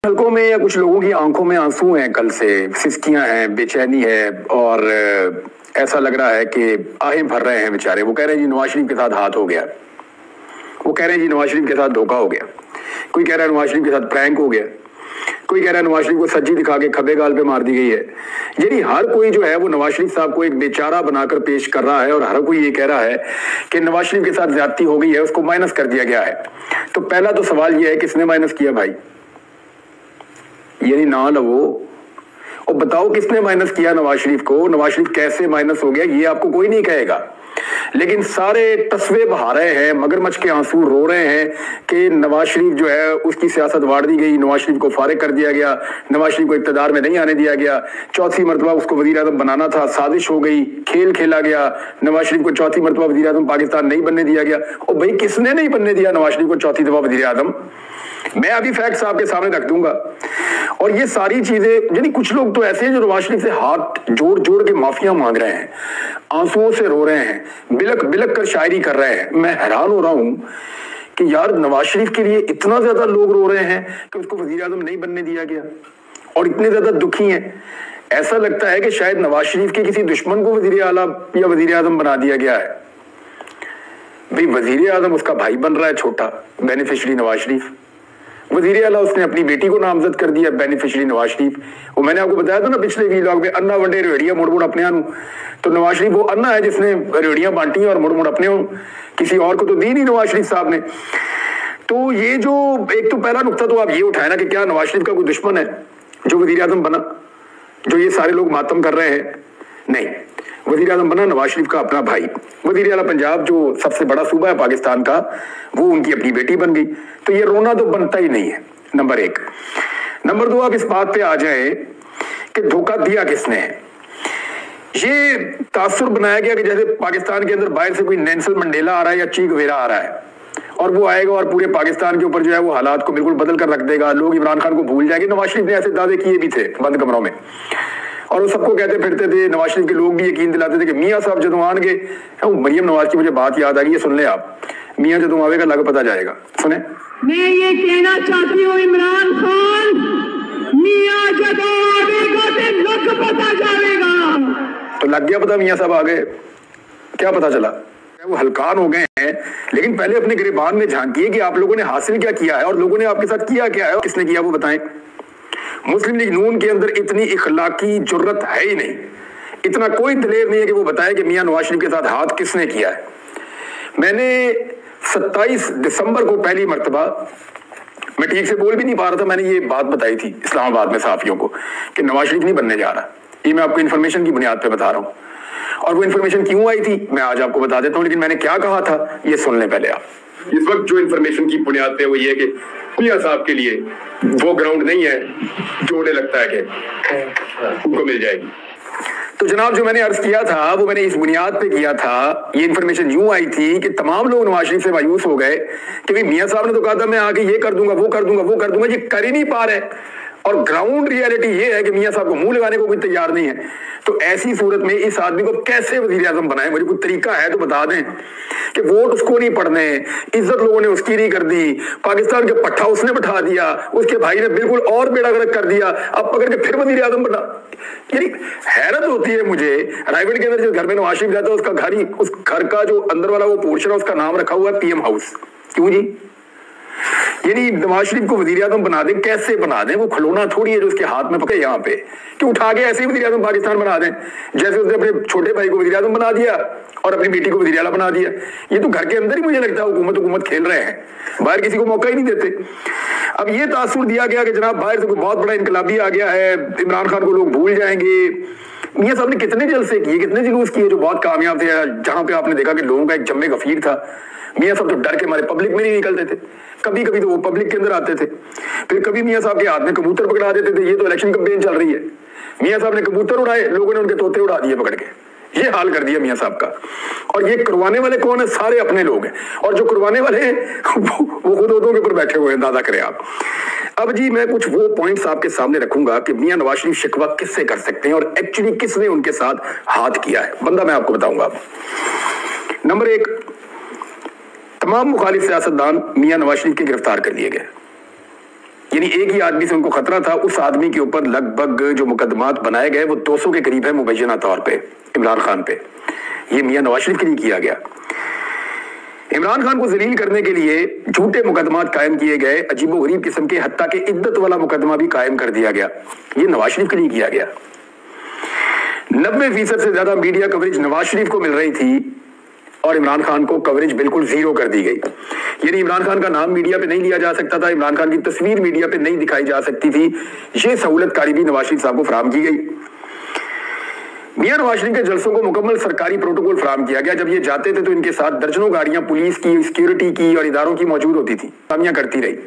हल्कों में या कुछ लोगों की आंखों में आंसू हैं, कल से सिसकियां हैं, बेचैनी है और ऐसा लग रहा है कि आहें भर रहे हैं बेचारे। वो कह रहे हैं जी नवाज शरीफ के साथ हाथ हो गया, वो कह रहे हैं जी नवाज शरीफ के साथ धोखा हो गया, कोई कह रहा है नवाज शरीफ के साथ प्रैंक हो गया, कोई कह रहा है नवाज शरीफ को सज्जी दिखा के खब्बे गाल पे मार दी गई है। यानी हर कोई जो है वो नवाज शरीफ साहब को एक बेचारा बनाकर पेश कर रहा है और हर कोई ये कह रहा है कि नवाज शरीफ के साथ ज्यादती हो गई है, उसको माइनस कर दिया गया है। तो पहला तो सवाल ये है किसने माइनस किया भाई, यानी ना लवो और बताओ किसने माइनस किया नवाज शरीफ को, नवाज शरीफ कैसे माइनस हो गया ये आपको कोई नहीं कहेगा। लेकिन सारे तस्वे बहा रहे हैं, मगरमच्छ के आंसू रो रहे हैं कि नवाज शरीफ जो है उसकी सियासत वाड़ दी गई, नवाज शरीफ को फारिग कर दिया गया, नवाज शरीफ को इक्तदार में नहीं आने दिया गया, चौथी मरतबा उसको वजीर आजम बनाना था, साजिश हो गई, खेल खेला गया, नवाज शरीफ को चौथी मरतबा वजीर आजम पाकिस्तान नहीं बनने दिया गया। और भाई किसने नहीं बनने दिया नवाज शरीफ को चौथी दफा वजीर आजम? मैं अभी फैक्ट्स आपके सामने रख दूंगा। और ये सारी चीजें, यानी कुछ लोग तो ऐसे हैं जो नवाज शरीफ से हाथ जोड़ जोड़ के माफिया मांग रहे हैं, आंसुओं से रो रहे हैं, बिलक बिलक कर शायरी कर रहे हैं। मैं हैरान हो रहा हूं कि यार नवाज शरीफ के लिए इतना ज्यादा लोग रो रहे हैं कि उसको वजीर आजम नहीं बनने दिया गया और इतने ज्यादा दुखी हैं। ऐसा लगता है कि शायद नवाज शरीफ के किसी दुश्मन को वजीर आला या वजीर आजम बना दिया गया है। भाई वजीर आजम उसका भाई बन रहा है छोटा, बेनिफिशियरी नवाज शरीफ। वजीर आला उसने अपनी बेटी को नामजद कर दिया, बेनिफिशियरी नवाज शरीफ। वो मैंने आपको बताया था ना पिछले व्लॉग में, अन्ना वंडे रेड़ियां मुड़ मुड़ अपने आनू। तो नवाज शरीफ वो अन्ना है जिसने रेड़ियां बांटी और मुड़ मुड़ अपने, किसी और को तो दी नहीं नवाज शरीफ साहब ने। तो ये जो एक तो पहला नुकता तो आप ये उठाए ना कि क्या नवाज शरीफ का कोई दुश्मन है जो वजीर आजम बना, जो ये सारे लोग मातम कर रहे हैं? नहीं, वजीर आजम बना नवाज शरीफ का अपना भाई। वजीर आला पंजाब जो सबसे बड़ा सूबा है पाकिस्तान का, वो उनकी अपनी बेटी बन गई। तो ये रोना तो बनता ही नहीं है, नंबर एक। नंबर दो, आप इस बात पे आ जाए कि धोखा दिया किसने है। ये तासुर बनाया गया कि जैसे पाकिस्तान के अंदर बाहर से कोई नेल्सन मंडेला आ रहा है या ची गुवेरा आ रहा है और वो आएगा और पूरे पाकिस्तान के ऊपर जो है वो हालात को बिल्कुल बदल कर रख देगा, लोग इमरान खान को भूल जाएंगे। नवाज शरीफ ने ऐसे दावे किए भी थे बंद कमरों में, और वो सबको कहते फिरते थे, नवाज शरीफ के लोग भी यकीन दिलाते थे कि मियाँ साहब जदों आएंगे। मरियम नवाज की मुझे बात याद आ गई है, सुन ले आप। मियाँ जदों आवेगा लग पता जाएगा, सुने। मैं ये कहना चाहती हूँ इमरान खान, मियाँ जदों आवेगा तो लग पता जाएगा। तो लग गया पता, मियाँ साहब आ गए, क्या पता चला? वो हलकान हो गए हैं। लेकिन पहले अपने गिरबान में झांकिए कि आप लोगों ने हासिल क्या किया है और लोगों ने आपके साथ किया क्या है और किसने किया वो बताएं। मुस्लिम लीग नून के अंदर इतनी इखलाकी जुर्रत है ही नहीं, इतना कोई दलेर नहीं है कि वो बताए कि मियां नवाज शरीफ के साथ हाथ किसने किया है। मैंने 27 दिसंबर को पहली मर्तबा, मैं ठीक से बोल भी नहीं पा रहा था, मैंने ये बात बताई थी इस्लामाबाद में साफियों को कि नवाज शरीफ नहीं बनने जा रहा। ये मैं आपको इन्फॉर्मेशन की बुनियाद पे बता रहा हूँ, और वो इन्फॉर्मेशन क्यों आई थी मैं आज आपको बता देता हूँ। लेकिन मैंने क्या कहा था ये सुन लें पहले आप। इस वक्त जो इन्फॉर्मेशन की बुनियाद पे वो ये है कि मियां साहब के लिए वो ग्राउंड नहीं है जो उन्हें लगता है कि उनको मिल जाएगी। तो जनाब जो मैंने अर्ज किया था वो मैंने इस बुनियाद पे किया था। ये इन्फॉर्मेशन यूं आई थी कि तमाम लोग नवाज शरीफ से मायूस हो गए कि भाई मियां साहब ने तो कहा था मैं आगे ये कर दूंगा, वो कर दूंगा, वो कर दूंगा, ये कर ही नहीं पा रहे। और ग्राउंड रियलिटी ये है कि मियां साहब को मुंह लगाने को कोई तैयार नहीं है। तो ऐसी सूरत में इस आदमी को कैसे वजीर आजम बनाए? मुझे कोई तरीका है तो बता दें कि वोट उसको नहीं पड़ने, इज्जत लोगों ने उसकी नहीं कर दी, पाकिस्तान के पट्टा उसने बैठा दिया, उसके भाई ने बिल्कुल और बेड़ा गर्क कर दिया, अब पकड़ के फिर वजीर आजम बना। यानी हैरत होती है मुझे। रायगढ़ के अंदर जिस घर में नवाज शरीफ रहता है उसका घर ही, उस घर का जो अंदर वाला वो पोर्शन है उसका नाम रखा हुआ है पीएम हाउस। क्यों जी? यानी नवाज शरीफ को वजीर आजम बना दें, कैसे बना दें? वो खिलौना थोड़ी है जो उसके हाथ में पकड़े यहाँ पे कि उठा के ऐसे ही वजीर आजम पाकिस्तान बना दें, जैसे उसने अपने छोटे भाई को वजीर आजम बना दिया और अपनी बेटी को वजीर आला बना दिया। ये तो घर के अंदर ही मुझे लगता है हुकूमत खेल रहे हैं, बाहर किसी को मौका ही नहीं देते। अब ये तासुर दिया गया कि जनाब बाहर से कोई बहुत बड़ा इनकलाबी आ गया है, इमरान खान को लोग भूल जाएंगे। मियां साहब ने कितने जलसे किए, कितने जुलूस किए जो बहुत कामयाब थे, जहां पे आपने देखा कि लोगों का एक जम्मे गफीर था। मियां साहब तो डर के मारे पब्लिक में नहीं निकलते थे, कभी कभी तो वो पब्लिक के अंदर आते थे, फिर कभी मियां साहब के हाथ में कबूतर पकड़ा देते थे। ये तो इलेक्शन कैंपेन चल रही है, मियां साहब ने कबूतर उड़ाए, लोगों ने उनके तोते उड़ा दिए पकड़ के। ये हाल कर दिया मियां साहब का। और ये करवाने वाले कौन है? सारे अपने लोग हैं, और जो करवाने वाले हैं वो खुद उदों के ऊपर बैठे हुए हैं, दादा करें आप। अब जी मैं कुछ वो पॉइंट्स आपके सामने रखूंगा कि मियां नवाज शरीफ शिकवा किससे कर सकते हैं और एक्चुअली किसने उनके साथ हाथ किया है। बंदा मैं आपको बताऊंगा। नंबर एक, तमाम मुखालिफ सियासतदान मियां नवाज शरीफ के गिरफ्तार कर लिए गए। यानी एक ही आदमी से उनको खतरा था। उस आदमी के ऊपर लगभग जो मुकदमात बनाए गए वो 200 के करीब है मुबैना तौर पे इमरान खान पे। ये मियां नवाज शरीफ के लिए किया गया। इमरान खान को जलील करने के लिए झूठे मुकदमात कायम किए गए, अजीबोगरीब किस्म के, हत्ता के इद्दत वाला मुकदमा भी कायम कर दिया गया। ये नवाज शरीफ के लिए किया गया। 90% से ज्यादा मीडिया कवरेज नवाज शरीफ को मिल रही थी और इमरान खान को कवरेज बिल्कुल जीरो कर दी गई। यानी इमरान खान का नाम मीडिया पे नहीं लिया जा सकता था, इमरान खान की तस्वीर मीडिया पे नहीं दिखाई जा सकती थी। ये सहूलतकारी भी नवाज शरीफ साहब को फराहम की गई। मियां नवाज शरीफ के जलसों को मुकम्मल सरकारी प्रोटोकॉल फराहम किया गया। जब ये जाते थे तो इनके साथ दर्जनों गाड़ियां पुलिस की, सिक्योरिटी की और इदारों की मौजूद होती थी। इंतजामिया करती रही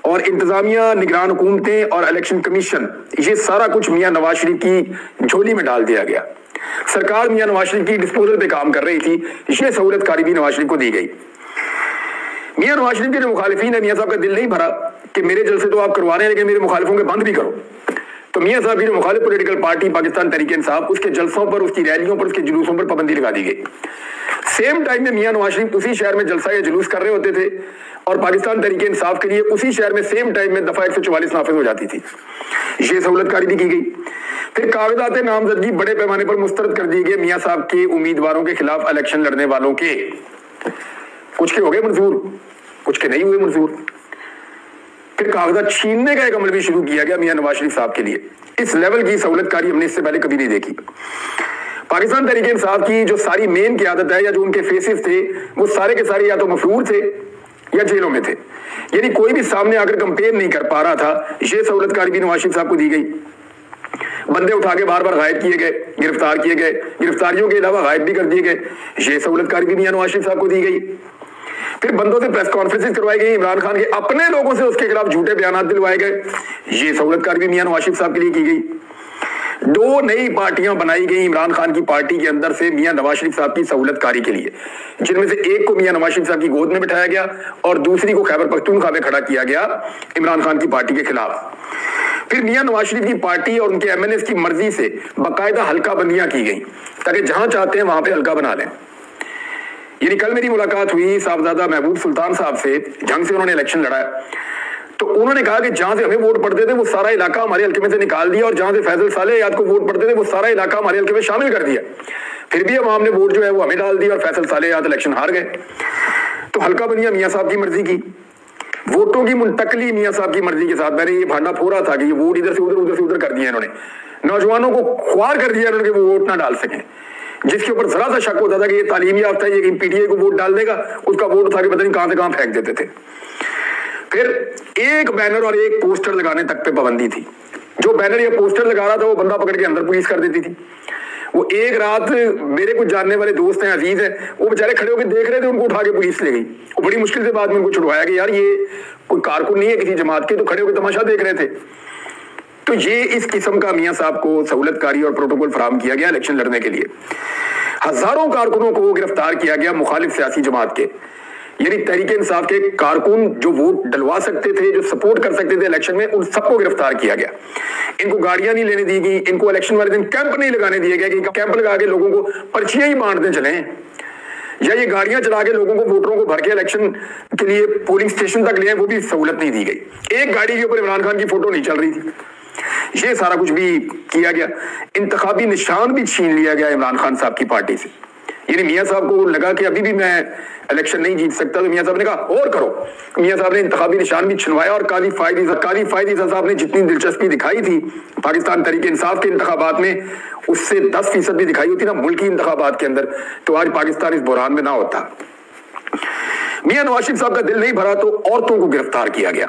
और इंतजामिया, निगरान हुकूमतें और इलेक्शन कमीशन, ये सारा कुछ मियां नवाज शरीफ की झोली में डाल दिया गया। सरकार मियां नवाज शरीफ की डिस्पोजल पे काम कर रही थी। ये सहूलतकारी भी नवाज शरीफ को दी गई। मियां नवाज शरीफ के जो मुखालिफिन है, मियां साहब का दिल नहीं भरा कि मेरे जलसे तो आप करवा रहे हैं लेकिन मेरे मुखालिफों के बंद भी करो। तो मियां साहब की जो मुखालिफ पॉलिटिकल पार्टी पाकिस्तान तहरीक-ए-इंसाफ, उसके जलसों पर, उसकी रैलियों पर, उसके जुलूसों पर पाबंदी लगा दी गई। सेम टाइम में मियां नवाज शरीफ उसी शहर में जलसा या जुलूस कर रहे होते थे और पाकिस्तान तहरीक-ए-इंसाफ के लिए उसी शहर में सेम टाइम में दफा 144 नाफिज हो जाती थी। ये सहूलतकारी भी की गई। फिर कागजात नामजदगी बड़े पैमाने पर मुस्तरद कर दिए गए। मियां साहब के उम्मीदवारों के खिलाफ इलेक्शन लड़ने वालों के कुछ के हो गए मंजूर, कुछ के नहीं हुए मंजूर। फिर कागजात छीनने का एक अमल भी शुरू किया गया मियां नवाज शरीफ साहब के लिए। इस लेवल की सहूलतकारी हमने इससे पहले कभी नहीं देखी। पाकिस्तान तहरीक-ए-इंसाफ की जो सारी मेन क़यादत है या जो उनके फेसेस थे, वो सारे के सारे या तो मफरूर थे या जेलों में थे। यानी कोई भी सामने आकर कंपेयर नहीं कर पा रहा था। ये सहूलतकारी भी नवाज शरीफ साहब को दी गई। बंदे उठा के बार बार गायब किए गए, गिरफ्तार किए गए, गिरफ्तारियों के अलावा गायब भी कर दिए गए। ये सहूलतकारी भी मियां नवाज शरीफ साहब को दी गई। फिर बंदों से प्रेस कॉन्फ्रेंसेस करवाई गई, इमरान खान के अपने लोगों से उसके खिलाफ झूठे बयान दिलवाए गए। ये सहूलतकारी भी मियां नवाज शरीफ साहब के लिए की गई। 2 नई पार्टियां बनाई गई इमरान खान की पार्टी के अंदर से मियां नवाज शरीफ साहब की सहूलतकारी के लिए, जिनमें से एक को मियां नवाज शरीफ साहब की गोद में बिठाया गया और दूसरी को खैबर पख्तूनख्वा में खड़ा किया गया इमरान खान की पार्टी के खिलाफ। फिर मियां नवाज शरीफ की पार्टी और उनके एमएनएस की मर्जी से बाकायदा हल्का बंदियां की गई ताकि जहां चाहते हैं वहां पे हल्का बना लें। यानी कल मेरी मुलाकात हुई साहबजादा महबूब सुल्तान साहब से, जंग से उन्होंने इलेक्शन लड़ा, तो उन्होंने कहा कि जहां से हमें वोट पड़ते थे वो सारा इलाका हमारे हल्के में से निकाल दिया और जहां से फैजल सालेह को वोट पड़ते थे वो सारा इलाका हमारे हल्के में शामिल कर दिया। फिर भी अवाम ने वोट जो है वो हमें डाल दिया और फैजल सालेह इलेक्शन हार गए। तो हल्का बनिया मियां साहब की मर्जी की, वोटों की मुंतकली मियां साहब की मर्जी के साथ। मैंने ये भांडा फोड़ा था कि ये वोट इधर से उधर, उधर से उधर कर दिया इन्होंने, नौजवानों को ख्वार कर दिया इन्होंने कि वो वोट ना डाल सकें। जिसके ऊपर जरा सा शक होता था कि ये तालीम याफ्ता है, ये पीटीआई को वोट डाल देगा, उसका वोट उठा के पता नहीं कहां से कहां फेंक देते थे। फिर एक बैनर और एक पोस्टर लगाने तक पे पाबंदी थी। जो बैनर या पोस्टर लगा रहा था वो बंदा पकड़ के अंदर पुलिस कर देती थी। वो एक रात मेरे कुछ जानने वाले दोस्त हैं, अजीज हैं, वो बेचारे खड़े होकर देख रहे थे, उनको उठा के पुलिस ले गई। वो बड़ी मुश्किल से बाद में उनको छुड़वाया कि यार ये कोई कारकुन नहीं है किसी जमात के, तो खड़े होकर तमाशा देख रहे थे। तो ये इस किस्म का मियां साहब को सहूलतकारी और प्रोटोकॉल फराहम किया गया इलेक्शन लड़ने के लिए। हजारों कारकुनों को गिरफ्तार किया गया मुखालिफ सियासी जमात के, यानी तहरीक-ए-इंसाफ के कारकुन जो वोट डलवा सकते थे, जो सपोर्ट कर सकते थे इलेक्शन में, उन सबको गिरफ्तार किया गया। इनको गाड़ियां नहीं लेने दी गई, इनको इलेक्शन वाले दिन कैंप नहीं लगाने दिए गए कि कैंप लगा के लोगों को पर्चियां ही बांटते चले, या ये गाड़ियां चला के लोगों को, वोटरों को भर के इलेक्शन के लिए पोलिंग स्टेशन तक ले आए, वो भी सहूलत नहीं दी गई। एक गाड़ी के ऊपर इमरान खान की फोटो नहीं चल रही थी। ये सारा कुछ भी किया गया। इंतखाबी निशान भी छीन लिया गया इमरान खान साहब की पार्टी से। यानी मियां साहब को लगा कि अभी भी मैं इलेक्शन नहीं जीत सकता, तो मियां साहब ने कहा और करो। मियां साहब ने इंतखाबी निशान भी छिनवाया और काली फायद साहब ने जितनी दिलचस्पी दिखाई थी पाकिस्तान तहरीक-ए-इंसाफ के इंतखाबात में, उससे 10% भी दिखाई होती ना मुल्की इंतखाबात के अंदर, तो आज पाकिस्तान इस बुरान में ना होता। मियां नवाज शरीफ साहब का दिल नहीं भरा तो औरतों को गिरफ्तार किया गया,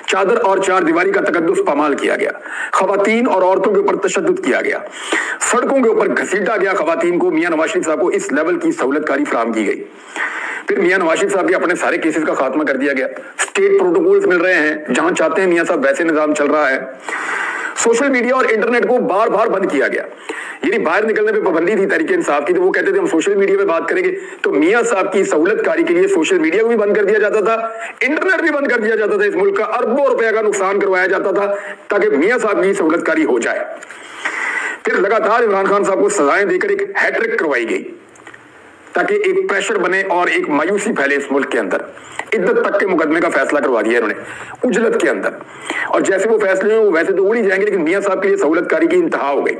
चादर और चार दीवारी का तकद्दुस पामाल किया गया, खवातीन और औरतों के ऊपर तशद्दुद किया गया, सड़कों के ऊपर घसीटा गया खवातीन को। मियां नवाज शरीफ साहब को इस लेवल की सहूलतकारी फराहम की गई। फिर मियां नवाज शरीफ साहब के अपने सारे केसेस का खात्मा कर दिया गया। स्टेट प्रोटोकॉल्स मिल रहे हैं, जहां चाहते हैं मियां साहब वैसे निजाम चल रहा है। सोशल मीडिया और इंटरनेट को बार बार बंद किया गया, यानी बाहर निकलने पे पाबंदी थी तहरीक-ए-इंसाफ की, तो वो कहते थे हम सोशल मीडिया पे बात करेंगे, तो मियां साहब की सहूलतकारी के लिए सोशल मीडिया को भी बंद कर दिया जाता था, इंटरनेट भी बंद कर दिया जाता था। इस मुल्क का अरबों रुपए का नुकसान करवाया जाता था ताकि मियां साहब की सहूलतकारी हो जाए। फिर लगातार इमरान खान साहब को सजाएं देकर एक हैट्रिक करवाई गई ताकि एक प्रेशर बने और एक मायूसी फैले इस मुल्क के अंदर। इद्दत तक के मुकदमे का फैसला करवा दिया इन्होंने उजलत के अंदर, और जैसे वो फैसले हैं वो वैसे तो उड़ ही जाएंगे, लेकिन मियां साहब के लिए सहूलतकारी की इंतहा हो गई।